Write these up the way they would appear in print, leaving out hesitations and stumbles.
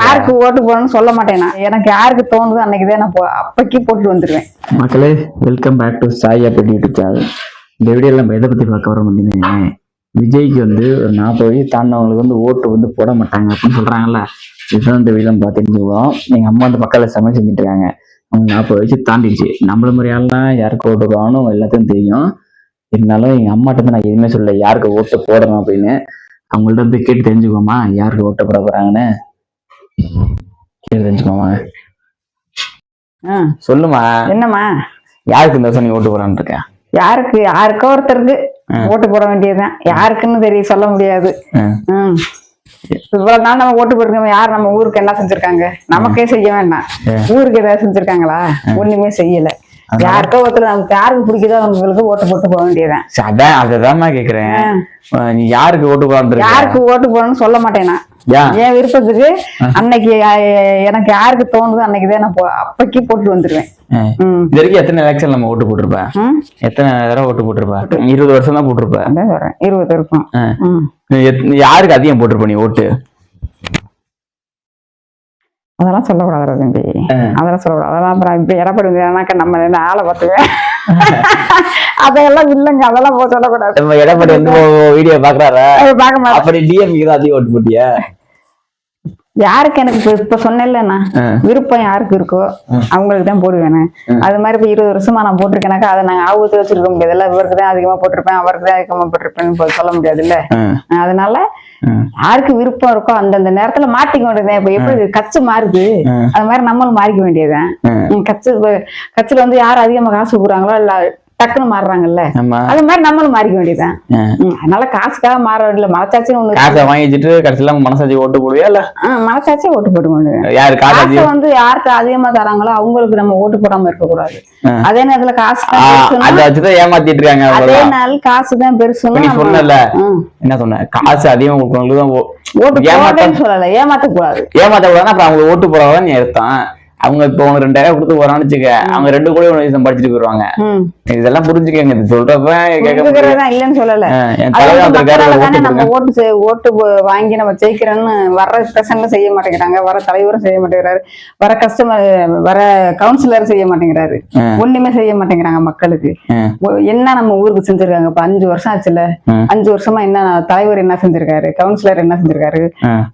யாருக்கு ஓட்டு போடணும்னு சொல்ல மாட்டேன். நான் எனக்கு யாருக்கு தோணுதோ அன்னைக்குதான் நான் அப்பக்கி போட்டு வந்துருவேன். மக்களே, வெல்கம் பேக் டு சாய் அப்படி யூடியூப் சேனல். இந்த வீடியோல நம்ம எதை பத்தி பார்க்க வரோம் அப்படின்னா, விஜய்க்கு வந்து ஒரு 40 வயசு தாண்டவங்களுக்கு வந்து ஓட்டு வந்து போட மாட்டாங்க அப்படின்னு சொல்றாங்கல்ல. இதுதான் இந்த வீடியோ பார்த்துருக்கோம். எங்க அம்மா வந்து மக்களை சமையல் செஞ்சுட்டு இருக்காங்க. அவங்க 40 வயசு தாண்டிடுச்சு. நம்மள மாதிரியாலாம் யாருக்கு ஓட்டு போடணும் எல்லாத்தையும் தெரியும். இருந்தாலும் எங்க அம்மாட்ட வந்து நான் எதுவுமே சொல்லல யாருக்கு ஓட்டு போடணும் அப்படின்னு. அவங்கள்ட்ட வந்து கேட்டு தெரிஞ்சுக்கோமா யாருக்கு ஓட்டு போட போறாங்கன்னு. கேட்டு தெரிஞ்சுக்கோமா. சொல்லுமா. என்னம்மா, யாருக்கு இந்த வருஷம் நீ ஓட்டு போடான்னு இருக்க? யாருக்கோ ஒருத்தருக்கு ஓட்டு போட வேண்டியதுதான். யாருக்குன்னு தெரியும், சொல்ல முடியாது. இவ்வளவு நாள் நம்ம ஓட்டு போட்டுருக்கோம். யார் நம்ம ஊருக்கு என்ன செஞ்சிருக்காங்க? நமக்கே செய்ய வேண்டாம், ஊருக்கு ஏதாவது செஞ்சிருக்காங்களா? ஒண்ணுமே செய்யல. யாருக்கோ ஒருத்தர் நமக்கு யாருக்கு பிடிக்குதோ அவங்களுக்கு ஓட்டு போட்டு போக வேண்டியதுதான். அதான் கேக்குறேன். நீ யாருக்கு ஓட்டு போட? யாருக்கு ஓட்டு போடணும்னு சொல்ல மாட்டேன். நான் என் விருப்பத்துக்கு அன்னைக்கு எனக்கு யாருக்கு தோணுதோ அன்னைக்குதான் நான் அப்பக்கி போட்டு வந்துருவேன். இது வரைக்கும் எத்தனை எலெக்ஷன் நம்ம ஓட்டு போட்டிருப்பேன்? எத்தனை தடவை ஓட்டு போட்டிருப்பேன்? 20 வருஷம் தான் போட்டிருப்பேன். 20 இருக்கும். யாருக்கு அதிகம் போட்டிருப்ப நீ ஓட்டு? அதெல்லாம் சொல்லக்கூடாது தம்பி, அதெல்லாம் சொல்லக்கூடாது. அதெல்லாம் அப்புறம் இப்ப எடப்பாடி நம்ம ஆளை பார்த்துவேன். அதெல்லாம் இல்லைங்க, அதெல்லாம் சொல்லக்கூடாது. எடப்பாடி வந்து வீடியோ பாக்குறாரு, பார்க்க மாட்டேன். அப்படி டிஎம்கே தான் அதிகம் ஓட்டு போட்டியா? யாருக்கு எனக்கு இப்ப சொன்னேன்லண்ணா, விருப்பம் யாருக்கு இருக்கோ அவங்களுக்கு தான் போடுவேன். அது மாதிரி இப்ப 20 வருஷமா நான் போட்டிருக்கேனாக்கா அதை நாங்க ஆபத்து வச்சிருக்க முடியாது. எல்லாம் இவருக்கு தான் அதிகமா போட்டிருப்பேன், அவருக்கு தான் அதிகமா போட்டிருப்பேன்னு சொல்ல முடியாது இல்ல. அதனால யாருக்கு விருப்பம் இருக்கோ அந்தந்த நேரத்துல மாட்டிக்க வேண்டியதுதான். இப்ப எப்படி கட்சி மாறுது அது மாதிரி நம்மளும் மாறிக்க வேண்டியதுதான். கட்சியில வந்து யார் அதிகமா காசு கொடுக்குறாங்களோ இல்ல டக்குன்னு மாறுறாங்கல்ல, அது மாதிரி நம்மளும் மாறிக்க வேண்டியதுதான். அதனால காசுக்காக மாற வேண்டிய மனசாட்சின்னு ஒண்ணு. காசை வாங்கிட்டு கடைசியில மனசாட்சி ஓட்டு போடுவியா இல்ல? மனசாட்சியே ஓட்டு போட்டு கொண்டு காசை வந்து யாருக்கு அதிகமா தராங்களோ அவங்களுக்கு நம்ம ஓட்டு போடாம இருக்க கூடாது. அதே நேரத்துல காசு ஏமாத்திட்டு இருக்காங்க. அதே நாள் காசுதான் பெருசுன்னு சொன்னல. என்ன சொன்ன? காசு அதிகமா கொடுக்கறவங்களுக்கு ஓட்டு போடணும்னு சொல்லல, ஏமாத்த கூடாது. ஏமாத்தக்கூடாதுன்னா அப்புறம் அவங்க ஓட்டு போடுறவங்க நீ அர்த்தம். அவங்க இப்ப உனக்கு 2000 கொடுத்து போறான்னு வச்சுக்க, அவங்க 2 கோடி படிச்சுட்டு போயிருவாங்க. இதெல்லாம் புரிஞ்சுக்கங்க. சொல்றப்ப இல்லன்னு சொல்லல. நம்ம ஓட்டு வாங்கி நம்ம ஜெயிக்கிறோம்னு வர்ற பிரசன்ல செய்ய மாட்டேங்கிறாங்க, வர தலைவரும் செய்ய மாட்டேங்கிறாரு, வர கஸ்டமர் வர கவுன்சிலர் செய்ய மாட்டேங்கிறாரு, ஒண்ணுமே செய்ய மாட்டேங்கிறாங்க. மக்களுக்கு என்ன நம்ம ஊருக்கு செஞ்சிருக்காங்க? இப்ப 5 வருஷம் ஆச்சுல, 5 வருஷமா என்ன தலைவர் என்ன செஞ்சிருக்காரு, கவுன்சிலர் என்ன செஞ்சிருக்காரு,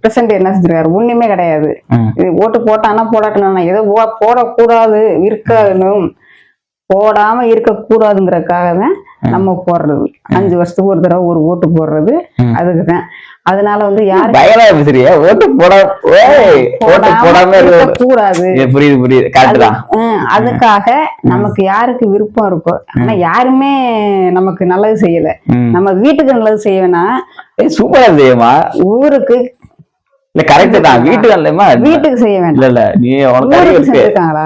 பிரசிடண்ட் என்ன செஞ்சிருக்காரு? ஒண்ணுமே கிடையாது. ஓட்டு போட்டானா போடாட்டணும், ஏதோ போடக்கூடாது இருக்கணும், போடாம இருக்க கூடாதுங்கிறதுக்காக தான் நம்ம போடுறது. 5 வருஷத்துக்கு ஒரு தடவை ஒரு ஓட்டு போடுறது அதுக்குதான். அதனால வந்து யாரு ஓட்டு போடாம கூடாது, அதுக்காக நமக்கு யாருக்கு விருப்பம் இருக்கோ. ஆனா யாருமே நமக்கு நல்லது செய்யல, நம்ம வீட்டுக்கு நல்லது செய்யணும்னா சூப்பரா செய்யுமா? ஊருக்கு இல்ல கரெக்ட் தான், வீட்டுக்கு செய்ய வேண்டாம். இல்ல நீ செஞ்சிருக்காங்களா?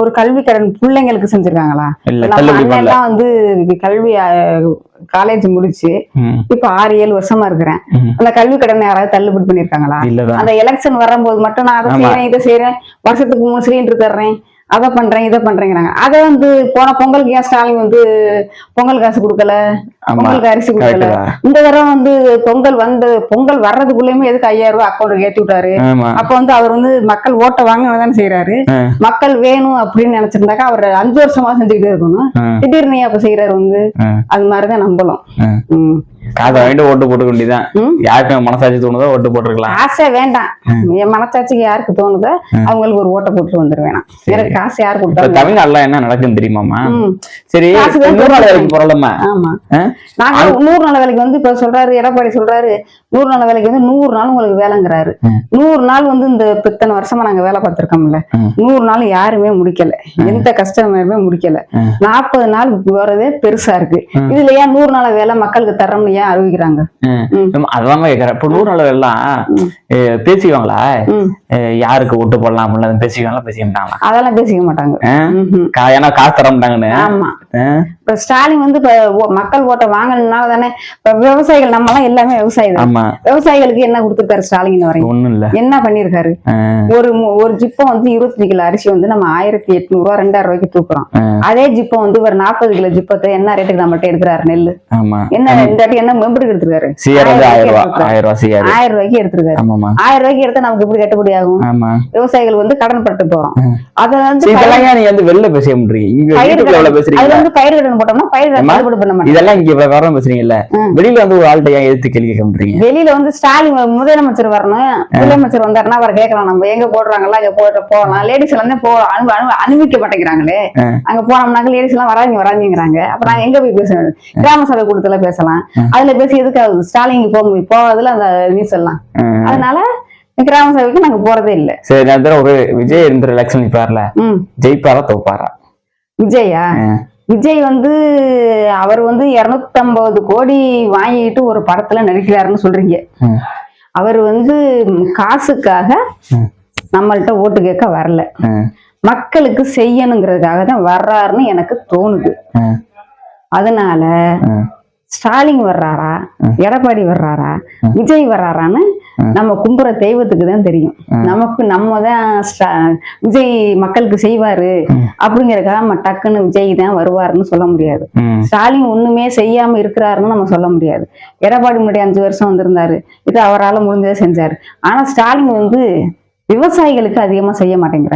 ஒரு கல்வி கடன் பிள்ளைங்களுக்கு செஞ்சிருக்காங்களா? எல்லாம் வந்து கல்வி காலேஜ் முடிச்சு இப்ப 6-7 வருஷமா இருக்கிறேன். அந்த கல்வி கடன் யாராவது தள்ளுபடி பண்ணிருக்காங்களா? அந்த எலெக்ஷன் வரும்போது மட்டும் நான் அதை செய்யறேன் இதை செய்யறேன், வருஷத்துக்கு 3 சிலிண்டர் தர்றேன், அதை பண்றேன் இதை பண்றேங்கிறாங்க. அதை வந்து போன பொங்கலுக்கு ஏன் ஸ்டாலின் வந்து பொங்கல் காசு கொடுக்கல, பொங்கலுக்கு அரிசி கொடுக்கல? இந்த தடவை வந்து பொங்கல் வர்றதுக்குள்ளயுமே எதுக்கு 5000 ரூபாய் அக்கௌண்ட்டுக்கு ஏற்றி விட்டாரு? அப்ப வந்து அவர் வந்து மக்கள் ஓட்ட வாங்க தானே செய்யறாரு. மக்கள் வேணும் அப்படின்னு நினைச்சிருந்தாக்கா அவர் 5 வருஷமா செஞ்சுக்கிட்டே இருக்கணும். திடீர்னு அப்ப செய்யறாரு வந்து அது மாதிரிதான் நம்பலாம். காசை வாங்கிட்டு ஓட்டு போட்டுக்க வேண்டியதான். யாருக்கு மனசாட்சி தோணுதோ ஓட்டு போட்டுருக்கலாம். காசே வேண்டாம், என் மனசாட்சிக்கு யாருக்கு தோணுதோ அவங்களுக்கு ஒரு ஓட்டை போட்டு வந்துருவேன். எனக்கு காசு யாரு கொடுத்தா? தமிழ்நாடுல என்ன நடக்குன்னு தெரியுமாமா? சரி, 100 நாள் வேலைக்கு போறோம்மா. ஆமா, நாங்க 100 நாள் வேலைக்கு வந்து இப்ப சொல்றாரு எடப்பாடி, சொல்றாரு 100 நாள் வேலைக்கு வந்து 100 நாள் உங்களுக்கு வேலைங்கிறாரு. 100 நாள் வந்து இந்த இத்தனை வருஷமா நாங்க வேலை பார்த்திருக்கோம்ல, 100 நாள் யாருமே முடிக்கல, எந்த கஸ்டமருமே முடிக்கல. 40 நாள் போறதே பெருசா இருக்கு. இதுல ஏன் 100 நாள் வேலை மக்களுக்கு தர்றோம்னு ஏன் அறிவிக்கிறாங்க? அதான் கேக்குறேன். இப்ப 100 நாள் எல்லாம் பேசிக்குவாங்களா? யாருக்கு ஓட்டு போடலாம் அப்படின்னு பேசிக்குவாங்களா? பேசிக்க மாட்டாங்களா? அதெல்லாம் பேசிக்க மாட்டாங்க, ஏன்னா காசு தர மாட்டாங்கன்னு. ஆமா, இப்ப ஸ்டாலின் வந்து இப்ப மக்கள் ஓட்ட வாங்கினால தானே. இப்ப விவசாயிகள் நம்ம எல்லாம் எல்லாமே விவசாயி தான். விவசாயிகளுக்கு என்ன கொடுத்துருக்காரு ஸ்டாலின் வரைக்கும்? ஒண்ணும் இல்ல. என்ன பண்ணிருக்காரு? ஒரு ஜிப்பம் வந்து 25 கிலோ அரிசி வந்து நம்ம 1800 ரூபாய் 2000 ரூபாய்க்கு தூக்குறோம். அதே ஜிப்பம் வந்து ஒரு 40 கிலோ ஜிப்பத்தை என்ன ரேட்டுக்கு நம்மகிட்ட எடுக்கிறாரு? நெல்லு என்ன இந்த என்ன மெம்பருக்கு எடுத்திருக்காரு? சிஆர் வந்து 1000 ரூபாய் சிஆர் 1000 ரூபாய்க்கு எடுத்திருக்காரு. 1000 ரூபாய்க்கு எடுத்தா நமக்கு எப்படி கட்டுப்படி ஆகும்? விவசாயிகள் வந்து கடன் பட்டு போறோம். அத வந்து நீங்க வந்து வெளில பேச முடியும், இங்க வீட்டுக்குள்ள பேசுறீங்க. அது வந்து பயிர் கடன் போட்டோம்னா பயிர் கடன் தள்ளுபடி பண்ண மாட்டாங்க. இதெல்லாம் இங்க வர பேசுறீங்கல்ல, வெளியில வந்து ஒரு ஆள்கிட்ட ஏன் எதிர்த்து கேள்வி கேட்க முடியுங்க? வெளியில வந்து ஸ்டாலின் முதலமைச்சர் வரணும், முதலமைச்சர் வந்தாருன்னா அவர் கேட்கலாம், நம்ம எங்க போடுறாங்களா அங்க போகலாம். லேடிஸ் எல்லாம் அனுமதிக்க மாட்டேங்கிறாங்களே, அங்க போனோம்னாக்க லேடிஸ் எல்லாம் வராங்கிறாங்க. அப்ப நாங்க எங்க போய் பேச வேண்டும்? கிராம சபை கூட்டத்துல பேசலாம். அதுல பேசி எதுக்காக ஸ்டாலின் போகாதுல அந்த நியூஸ் எல்லாம். அதனால கிராம சபைக்கு நாங்க போறதே இல்ல. சரி, ஒரு விஜய் இந்த எலெக்ஷன் நிப்பார்ல, ஜெயிப்பாரா தோப்பாரா? விஜயா? விஜய் வந்து அவர் வந்து 250 கோடி வாங்கிட்டு ஒரு படத்துல நடிக்கிறாருன்னு சொல்றீங்க. அவர் வந்து காசுக்காக நம்மள்ட்ட ஓட்டு கேட்க வரல, மக்களுக்கு செய்யணுங்கிறதுக்காக தான் வர்றாருன்னு எனக்கு தோணுது. அதனால ஸ்டாலின் வர்றாரா, எடப்பாடி வர்றாரா, விஜய் வர்றாரான்னு நம்ம கும்புற தெய்வத்துக்கு தான் தெரியும். நமக்கு நம்ம தான் விஜய் மக்களுக்கு செய்வாரு அப்படிங்கறதுக்காக நம்ம டக்குன்னு விஜய் தான் வருவாருன்னு சொல்ல முடியாது. ஸ்டாலின் ஒண்ணுமே செய்யாம இருக்கிறாருன்னு நம்ம சொல்ல முடியாது. எடப்பாடி முன்னாடி 5 வருஷம் வந்திருந்தாரு, இது அவரால் முடிஞ்சதை செஞ்சாரு. ஆனா ஸ்டாலின் வந்து விவசாயிகளுக்கு அதிகமா செய்ய மாட்டேங்கிறாரு.